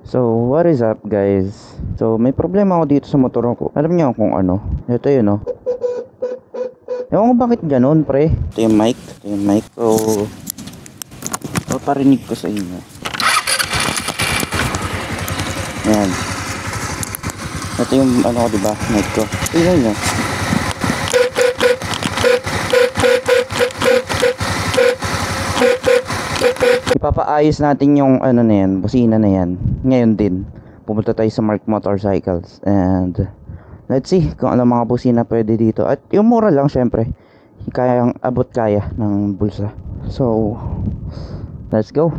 So, what is up guys? So, may problema ako dito sa motor ko. Alam niyo kung ano? Ito yun, oh. Ewan ko bakit ganun, pre. Ito yung mic. So, paparinig ko sa inyo. Ayan. Ito yung ano ko, diba? Mic ko. Tingnan nyo. Ipapaayos natin yung ano na yan, busina na yan. Ngayon din, pumunta tayo sa Mark Motorcycles and let's see kung ano mga busina pwede dito. At yung mura lang syempre, kayang abot kaya ng bulsa. So, let's go.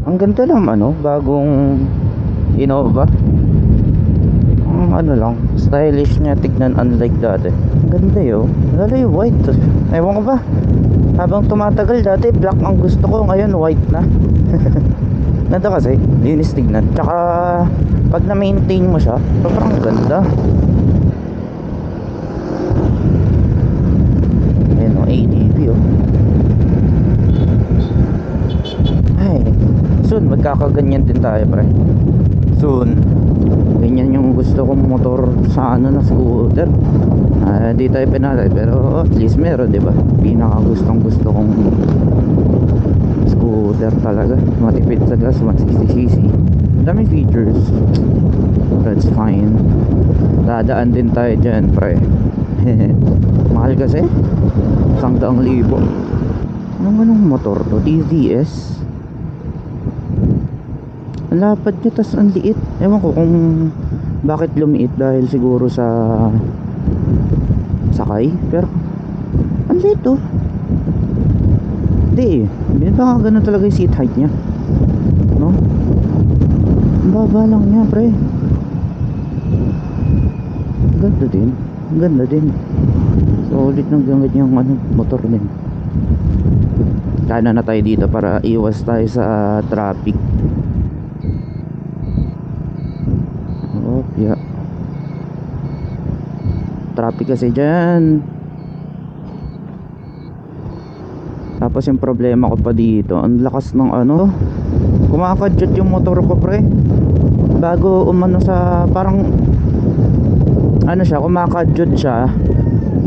Ang ganda lang ano, bagong Innova. Ano lang, stylish niya tignan, unlike dati. Ang ganda yun, lalo yung white. Ewan ko ba, habang tumatagal dati black ang gusto ko, ngayon white na. Ganda kasi, linis tignan. Tsaka pag na-maintain mo siya, sobrang ganda. Ayan o, ADB o. Ay, soon magkakaganyan din tayo pre. Soon ganyan yung gusto kong motor sa ano na scooter. Di tayo pinatay pero at least meron, diba? Pinaka gusto kong scooter talaga, matipid sa gas, 160cc, daming features. That's fine. Dadaan din tayo dyan pre. Mahal kasi 100,000. Anong motor to? TVS. Ang lapad niya, tas ang liit. Ewan ko kung bakit lumiit, dahil siguro sa sakay, pero ang liit oh. Hindi eh, baka ganun talaga yung seat height niya, no? Ang baba lang niya pre. Ang ganda din. Solid ng gamit niyang ano, motor din. Kanan na tayo dito para iwas tayo sa traffic. Yeah. Traffic kasi dyan. Tapos yung problema ko pa dito, ang lakas ng ano, kumakadyot yung motor ko pre. Bago umano sa parang ano siya, kumakadyot siya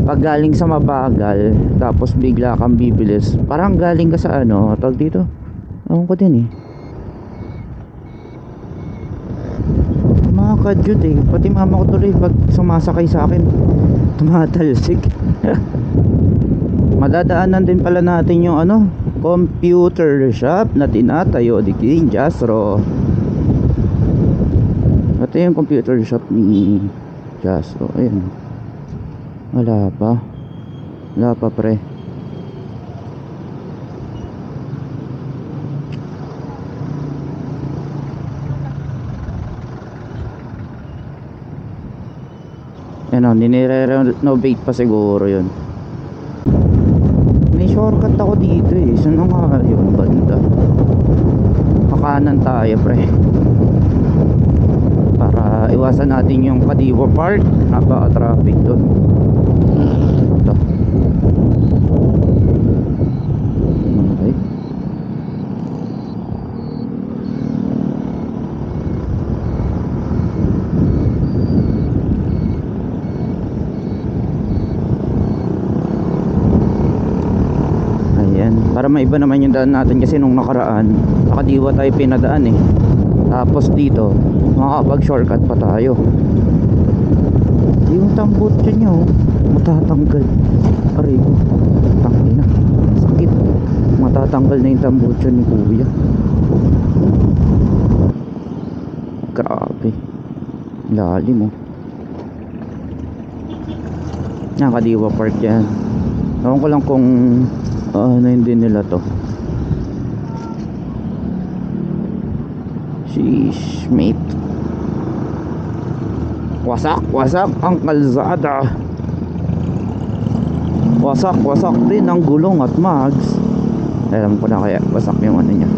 pag galing sa mabagal, tapos bigla kang bibilis, parang galing ka sa ano, tawag dito, ewan ko din eh, makadyot eh. Pati mama ko tuloy pag sumasakay sa akin tumatalsik. Madadaanan din pala natin yung ano, computer shop na tinatayo di King Jasro. Ito yung computer shop ni Jasro. Ayun, wala pa pre. Ano, nire-renovate pa siguro yun. May shortcut ako dito eh. Saan nga yun banda? Kakanan tayo pre, para iwasan natin yung Kadiwa Park. Napaka-traffic doon. Ito. Okay. Para maiba naman yung daan natin, kasi nung nakaraan sa Kadiwa tayo pinadaan eh. Tapos dito makakapag shortcut pa tayo. Yung tambutso nyo matatanggal. Aray ko, tangin na, sakit. Matatanggal na yung tambutso ni kuya. Grabe, lalim oh. Yan, Kadiwa Park yan. Ewan ko lang kung ano hindi nila to. Sheesh mate. Wasak ang kalsada. Wasak din ang gulong at mags. Alam ko na kaya wasak yung ano niya,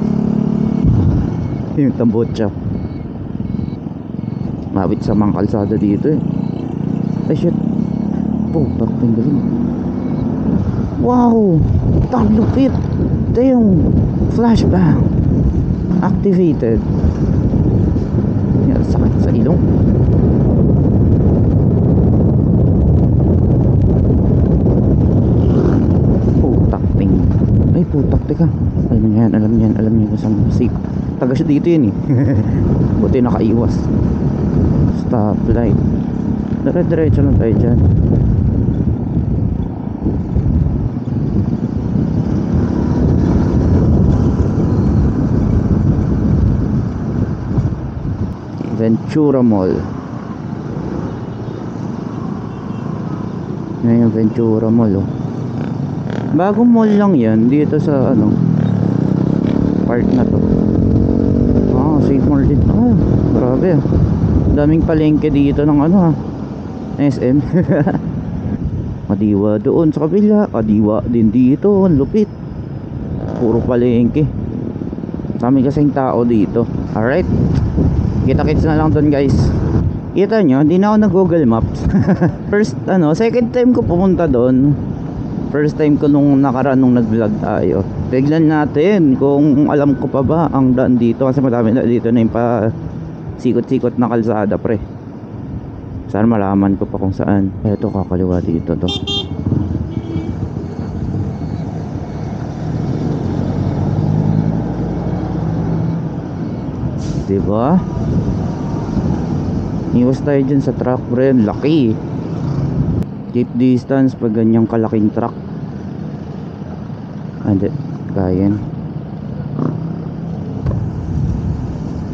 yung tambutsa. Mabit sa mga kalsada dito eh. Ay shit, Putak, ang galing. Wow! Ang lupit! Ito yung flashbang activated. Yan, sakit sa ilong. Putak ting. Ay putak, teka. Alam niyan kung saan safe. Taga siya dito yun eh. Buti nakaiwas. Stoplight. Dire-diretso lang tayo dyan. Ventura Mall. Yan yung Ventura Mall, oh. Bagong mall lang yan dito sa ano, part na to. Safe Mall din. Grabe ah. Daming palengke dito ng ano ha, SM. Kadiwa doon sa kabila, kadiwa din dito. Ang lupit. Puro palengke. Dami kasing tao dito. Alright, kita-kits na lang doon guys. Kita nyo, hindi na ako nag Google Maps. Second time ko pumunta doon. First time ko nung nakaraan nung nag-vlog tayo. Tignan natin kung alam ko pa ba ang daan dito. Kasi madami na dito na yung pa sikot-sikot na kalsada pre. Sana malaman ko pa kung saan. Eto, kakaliwa dito to. Diba? Iwas tayo dyan sa truck pre. Laki. Keep distance pag ganyang kalaking truck. Hindi, kayan.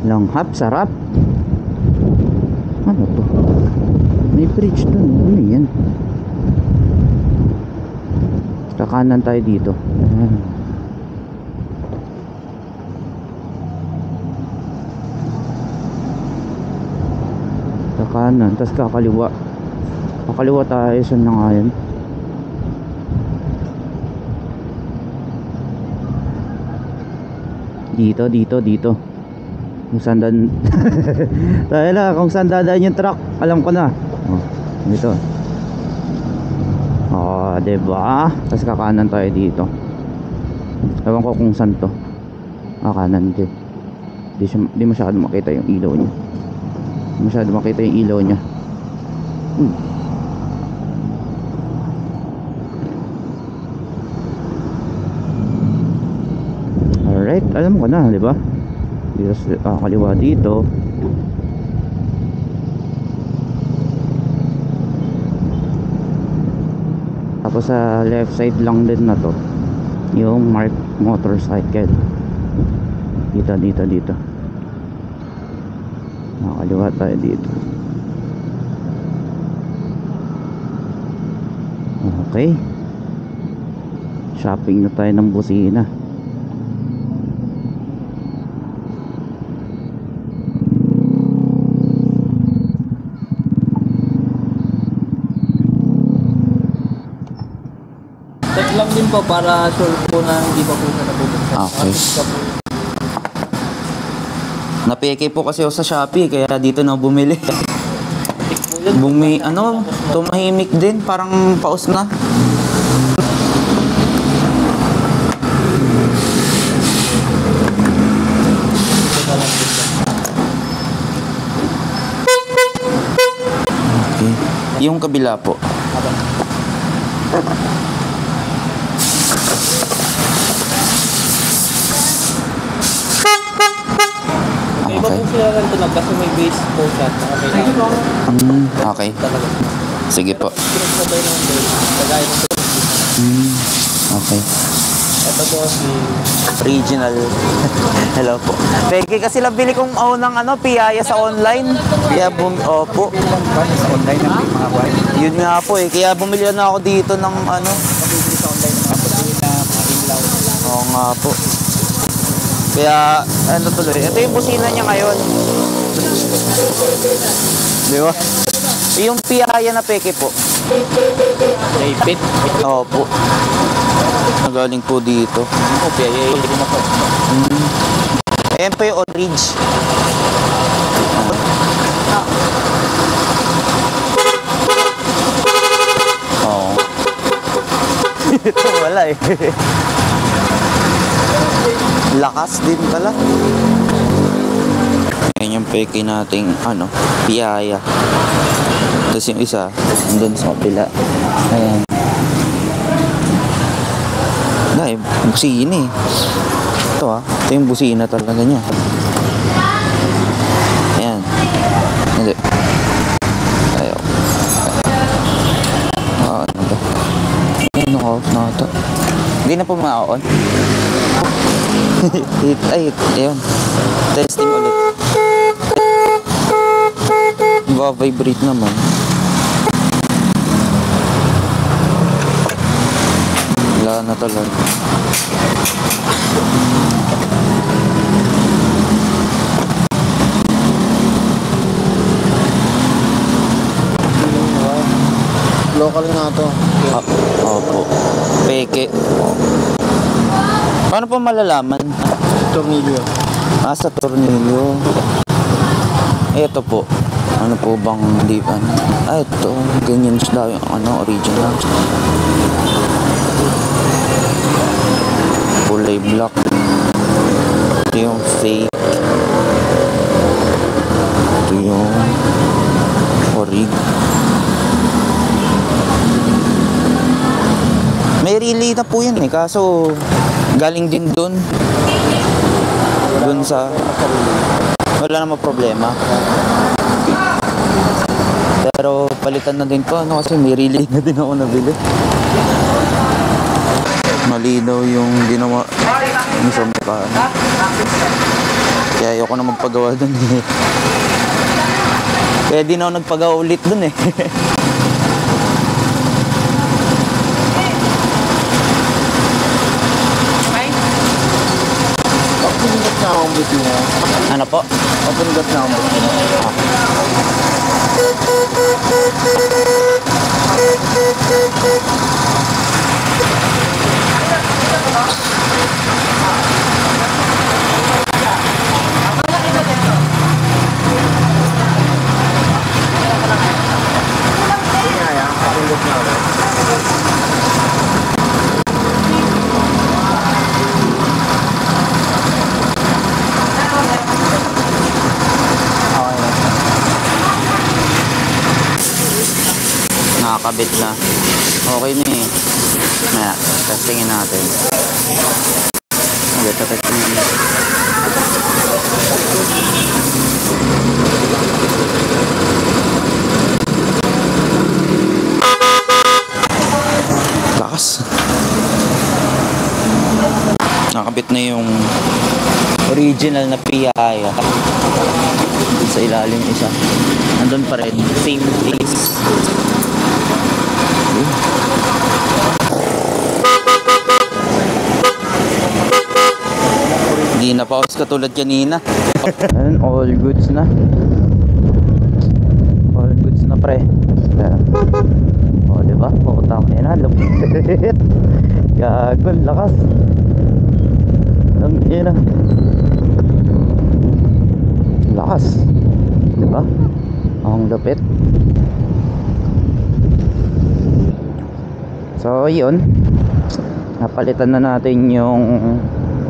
Langhap, sarap. Ano to? May bridge dun. Ano yan? Kakanan tayo dito. Kakanan, tapos kakaliwa. Kakaliwa tayo. Saan na nga yan? Dito. Kung saan dan tayo na, kung saan dadaan yung truck, alam ko na. Dito. Diba? Tapos kakanan tayo dito. Ewan ko kung saan to. Kanan din. Di masyado makita yung ilaw niya. Alright, alam ko na, di ba? Dito kaliwa dito. Tapos sa left side lang din na to yung marked motorcycle. Dito. Kaliwa tayo dito. Okay. Shopping na tayo ng busina. Check lang din po para sure po na hindi pa po na napupunta. Okay. Napeke po kasi ako sa Shopee kaya dito na bumili. Tumahimik din, parang paus na. Okay. Yung kabila po. Iba po sila lang ito kasi may base po siya. Okay. Sige po. Pinagpatay ng base. Kagaya ng Okay. ito po si Original. Hello po. Peke kasi nabili kong ng piyaya sa online. Kaya opo. sa online ng mga buwan. Yun nga po eh. Kaya bumili na ako dito ng Pabibili sa online ng mga busina, mga ilaw. Oo nga po. Kaya tuloy. Ito yung busina niya ngayon. Di ba? Yung piyaya na peke po. David. Opo. Nagaling po dito. Okay, din ako. Ayan po yung orange. Ito wala eh. Lakas din pala. Yan yung peke nating ano, piyaya. Tapos yung isa, andun sa kapila. Ayan. Dahil, busina eh. Ito ah, ito yung busina talaga niya. Ayan. Hindi. Ayaw. Ano ba? Ano off na ito? Hindi na po ma-on. Ay, ayun. Testing ulit. Vibrate naman. Wala na talaga. Local nga to. Opo. Peke. Paano po malalaman? Tornilyo. Sa tornilyo. Ito po. Ano po bang di ano? Ito. Ganyan sila yung ano, original. Kulay black. Ito yung fake. Ito yung orig. May relay na po yan eh. Kaso galing din dun sa wala namang problema. Pero palitan na din po ano, kasi may relay na din ako nabili. Malinaw yung ginawa yung sa mukha. Kaya ayoko na magpagawa dun eh. Kaya di na ako nagpagawa ulit dun eh. Open na ang buti niya. Ano po? Open na ang buti niya. Nakakabit na. Okay na eh. Maya, testingin natin. Okay, testingin natin. Lakas. Nakakabit na yung original na piyaya. Sa ilalim isa. Nandun pa rin. Same place. Hindi na pause katulad kanina. Ayun, all goods na. All goods na pre. O diba? Putang ina, lupit. Gagol, lakas. Ang ina. Lakas. Diba? Ang lupit. So yun, napalitan na natin yung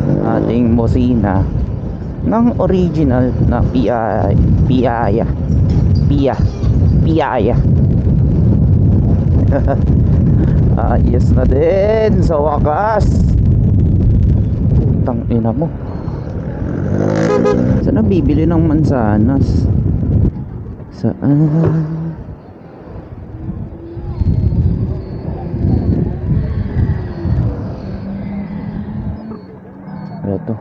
ating bosina ng original na piyaya. Ayos na din sa wakas. Putang ina mo. Saan bibili ng mansanas? Saan? Ito.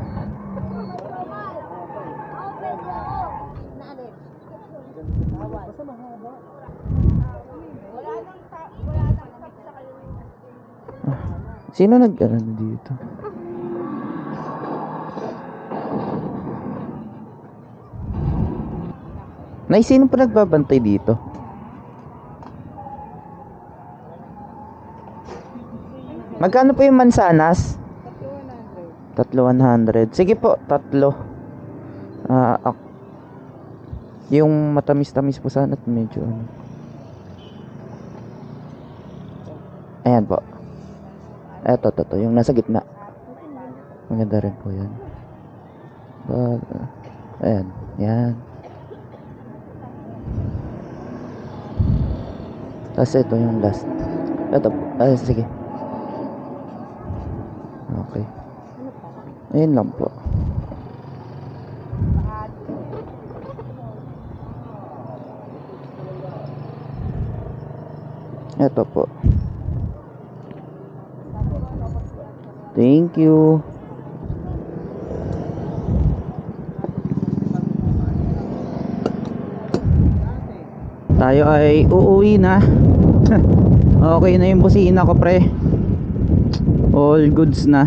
Sino nag-aral dito? Nay, sino pa nagbabantay dito? Magkano po yung mansanas? 3,100. Sige po, 3. Yung matamis-tamis po sana at medyo ano. Ayan po. Eto, yung nasa gitna. Maganda rin po yan. Ayan, yan. Tapos ito yung last. Ito po. Sige. Okay. Ayun lang po. Ito po. Thank you. Tayo ay uuwi na. Okay na yung busina ko, pre. All goods na.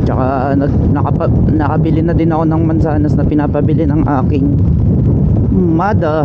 Tsaka nakabili na din ako ng mansanas na pinapabili ng aking mother.